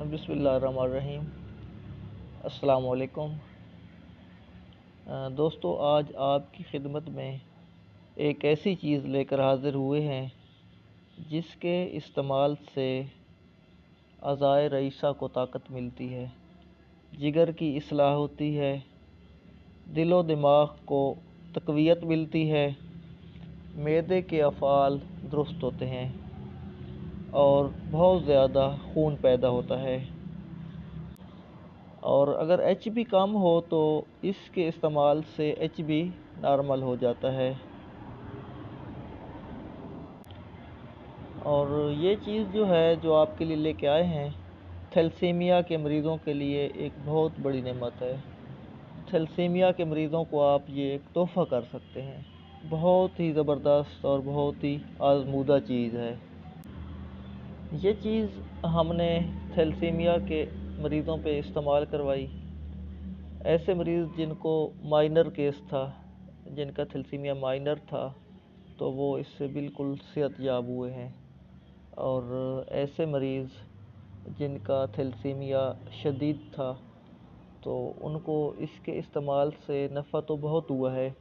बिस्मिल्लाहिर्रहमानिर्रहीम। अस्सलाम वालेकुम। दोस्तों, आज आपकी खिदमत में एक ऐसी चीज़ लेकर हाज़िर हुए हैं जिसके इस्तेमाल से अज़ाए रईसा को ताकत मिलती है, जिगर की इस्लाह होती है, दिलो दिमाग को तक़वियत मिलती है, मैदे के अफ़आल दुरुस्त होते हैं और बहुत ज़्यादा खून पैदा होता है। और अगर HB कम हो तो इसके इस्तेमाल से HB नॉर्मल हो जाता है। और ये चीज़ जो है जो आपके लिए लेके आए हैं, थैलेसीमिया के मरीज़ों के लिए एक बहुत बड़ी नेमत है। थैलेसीमिया के मरीज़ों को आप ये एक तोहफ़ा कर सकते हैं। बहुत ही ज़बरदस्त और बहुत ही आज़मूदा चीज़ है। ये चीज़ हमने थैलेसीमिया के मरीज़ों पे इस्तेमाल करवाई। ऐसे मरीज़ जिनको माइनर केस था, जिनका थैलेसीमिया माइनर था, तो वो इससे बिल्कुल सेहतयाब हुए हैं। और ऐसे मरीज़ जिनका थैलेसीमिया शदीद था, तो उनको इसके इस्तेमाल से नफ़ा तो बहुत हुआ है।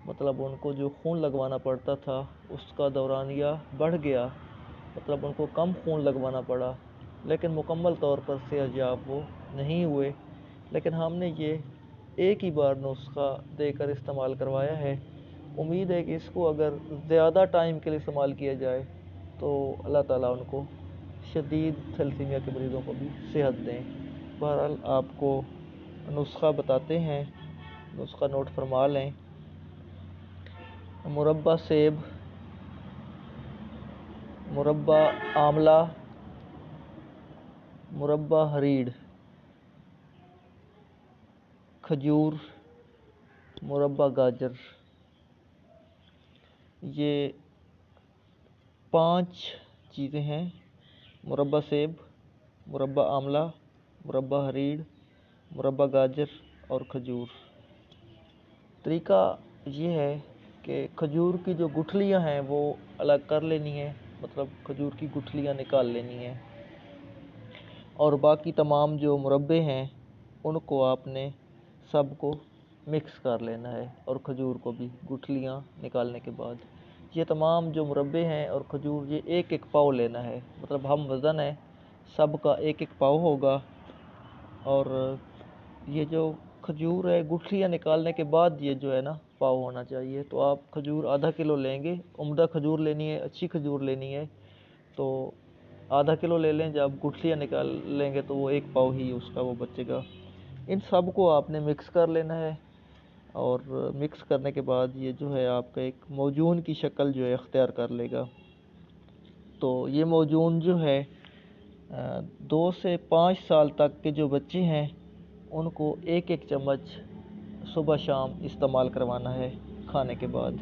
मतलब उनको जो खून लगवाना पड़ता था उसका दौरानिया बढ़ गया, मतलब उनको कम खून लगवाना पड़ा, लेकिन मुकम्मल तौर पर सेहतयाब वो नहीं हुए। लेकिन हमने ये एक ही बार नुस्खा देकर इस्तेमाल करवाया है। उम्मीद है कि इसको अगर ज़्यादा टाइम के लिए इस्तेमाल किया जाए तो अल्लाह ताला उनको शदीद थैलेसीमिया के मरीज़ों को भी सेहत दें। बहरहाल आपको नुस्खा बताते हैं, नुस्खा नोट फरमा लें। मुरब्बा सेब, मुरब्बा आमला, मुरब्बा हरीड़, खजूर, मुरब्बा गाजर, ये 5 चीज़ें हैं। मुरब्बा सेब, मुरब्बा आमला, मुरब्बा हरीड़, मुरब्बा गाजर और खजूर। तरीका ये है कि खजूर की जो गुठलियाँ हैं वो अलग कर लेनी है, मतलब खजूर की गुठलियाँ निकाल लेनी है। और बाकी तमाम जो मुरब्बे हैं उनको आपने सबको मिक्स कर लेना है, और खजूर को भी गुठलियाँ निकालने के बाद ये तमाम जो मुरब्बे हैं और खजूर ये एक एक पाव लेना है। मतलब हम वज़न है सब का एक एक पाव होगा। और ये जो खजूर है गुठलियाँ निकालने के बाद ये जो है ना पाव होना चाहिए। तो आप खजूर आधा किलो लेंगे, उम्दा खजूर लेनी है, अच्छी खजूर लेनी है तो आधा किलो ले लें। जब गुठलियाँ निकाल लेंगे तो वो एक पाव ही उसका वो बचेगा। इन सब को आपने मिक्स कर लेना है, और मिक्स करने के बाद ये जो है आपका एक मौजून की शक्ल जो है अख्तियार कर लेगा। तो ये मौजून जो है 2 से 5 साल तक के जो बच्चे हैं उनको एक एक चम्मच सुबह शाम इस्तेमाल करवाना है खाने के बाद।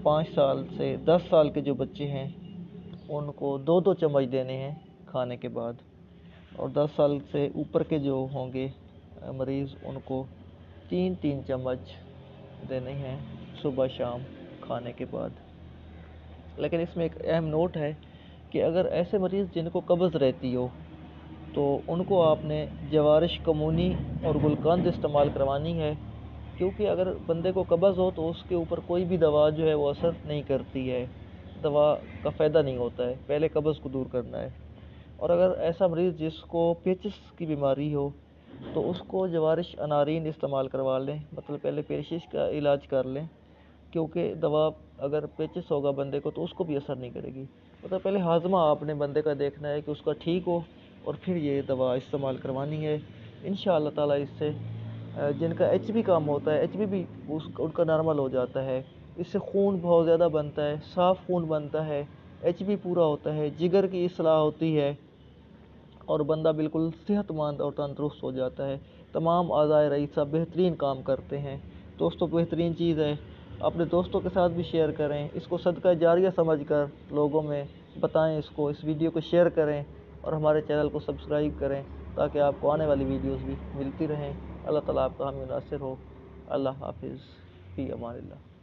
5 साल से 10 साल के जो बच्चे हैं उनको 2-2 चम्मच देने हैं खाने के बाद। और 10 साल से ऊपर के जो होंगे मरीज़ उनको 3-3 चम्मच देने हैं सुबह शाम खाने के बाद। लेकिन इसमें एक अहम नोट है कि अगर ऐसे मरीज़ जिनको कब्ज़ रहती हो तो उनको आपने जवारिश कमूनी और गुलकंद इस्तेमाल करवानी है, क्योंकि अगर बंदे को कब्ज़ हो तो उसके ऊपर कोई भी दवा जो है वो असर नहीं करती है, दवा का फ़ायदा नहीं होता है, पहले कब्ज़ को दूर करना है। और अगर ऐसा मरीज़ जिसको पेचिस की बीमारी हो तो उसको जवारिश अनारीन इस्तेमाल करवा लें, मतलब पहले पेचिस का इलाज कर लें, क्योंकि दवा अगर पेचिस होगा बंदे को तो उसको भी असर नहीं करेगी। मतलब पहले हाजमा आपने बंदे का देखना है कि उसका ठीक हो और फिर ये दवा इस्तेमाल करवानी है। इंशाअल्लाह ताला इससे जिनका HB कम होता है HB भी उनका नॉर्मल हो जाता है। इससे खून बहुत ज़्यादा बनता है, साफ़ खून बनता है, HB पूरा होता है, जिगर की इस्लाह होती है और बंदा बिल्कुल सेहतमंद और तंदुरुस्त हो जाता है। तमाम अज़ाए रईसा बेहतरीन काम करते हैं। दोस्तों, बेहतरीन चीज़ है, अपने दोस्तों के साथ भी शेयर करें, इसको सदका जारिया समझकर लोगों में बताएं, इसको इस वीडियो को शेयर करें और हमारे चैनल को सब्सक्राइब करें ताकि आपको आने वाली वीडियोस भी मिलती रहें। अल्लाह ताला आपका हामी नासिर हो। अल्लाह हाफिज़, फ़ी अमानिल्लाह।